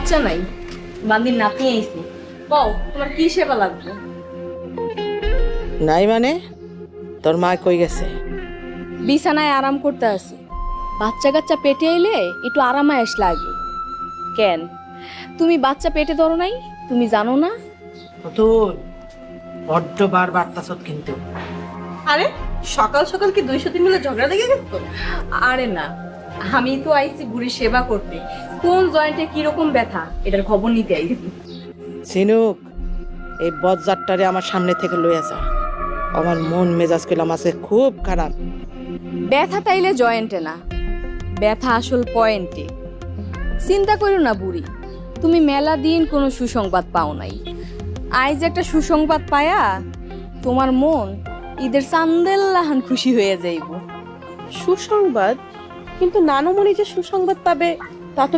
বাচ্চা নাই, বান্দির নাতি আইছি। কও তোমার কি সেবা লাগবে? নাই মানে তোর মা কই গেছে? বিছানায় আরাম করতে আসি। বাচ্চা কাচ্চা পেটে এলে একটু আরামায়েশ লাগে। কেন তুমি বাচ্চা পেটে ধরো নাই? তুমি জানো না? তুই বড্ড বার বার্তাছত কিন্তু। আরে সকাল সকাল কি 203 মিলে ঝগড়া লেগে গেল? আরে না, আমি তো আইছি বুড়ির সেবা করতে। কোন জয়েন্টে কিরকম ব্যথা এটার খবর নিতে আইছি। ঝিনুক, এই বজ্জারটারে আমার সামনে থেকে লইয়া যা। আমার মন মেজাজ কইলাম আছে খুব খারাপ। ব্যথা তাইলে জয়েন্টে না, ব্যথা আসল পয়েন্টে। চিন্তা করো না বুড়ি, তুমি মেলা দিন কোনো সুসংবাদ পাও নাই। আজ একটা সুসংবাদ পায়া তোমার মন ঈদের চান্দেল্লাহান খুশি হয়ে যাইব। সুসংবাদ? কিন্তু নানুমণি যে সুসংবাদ পাবে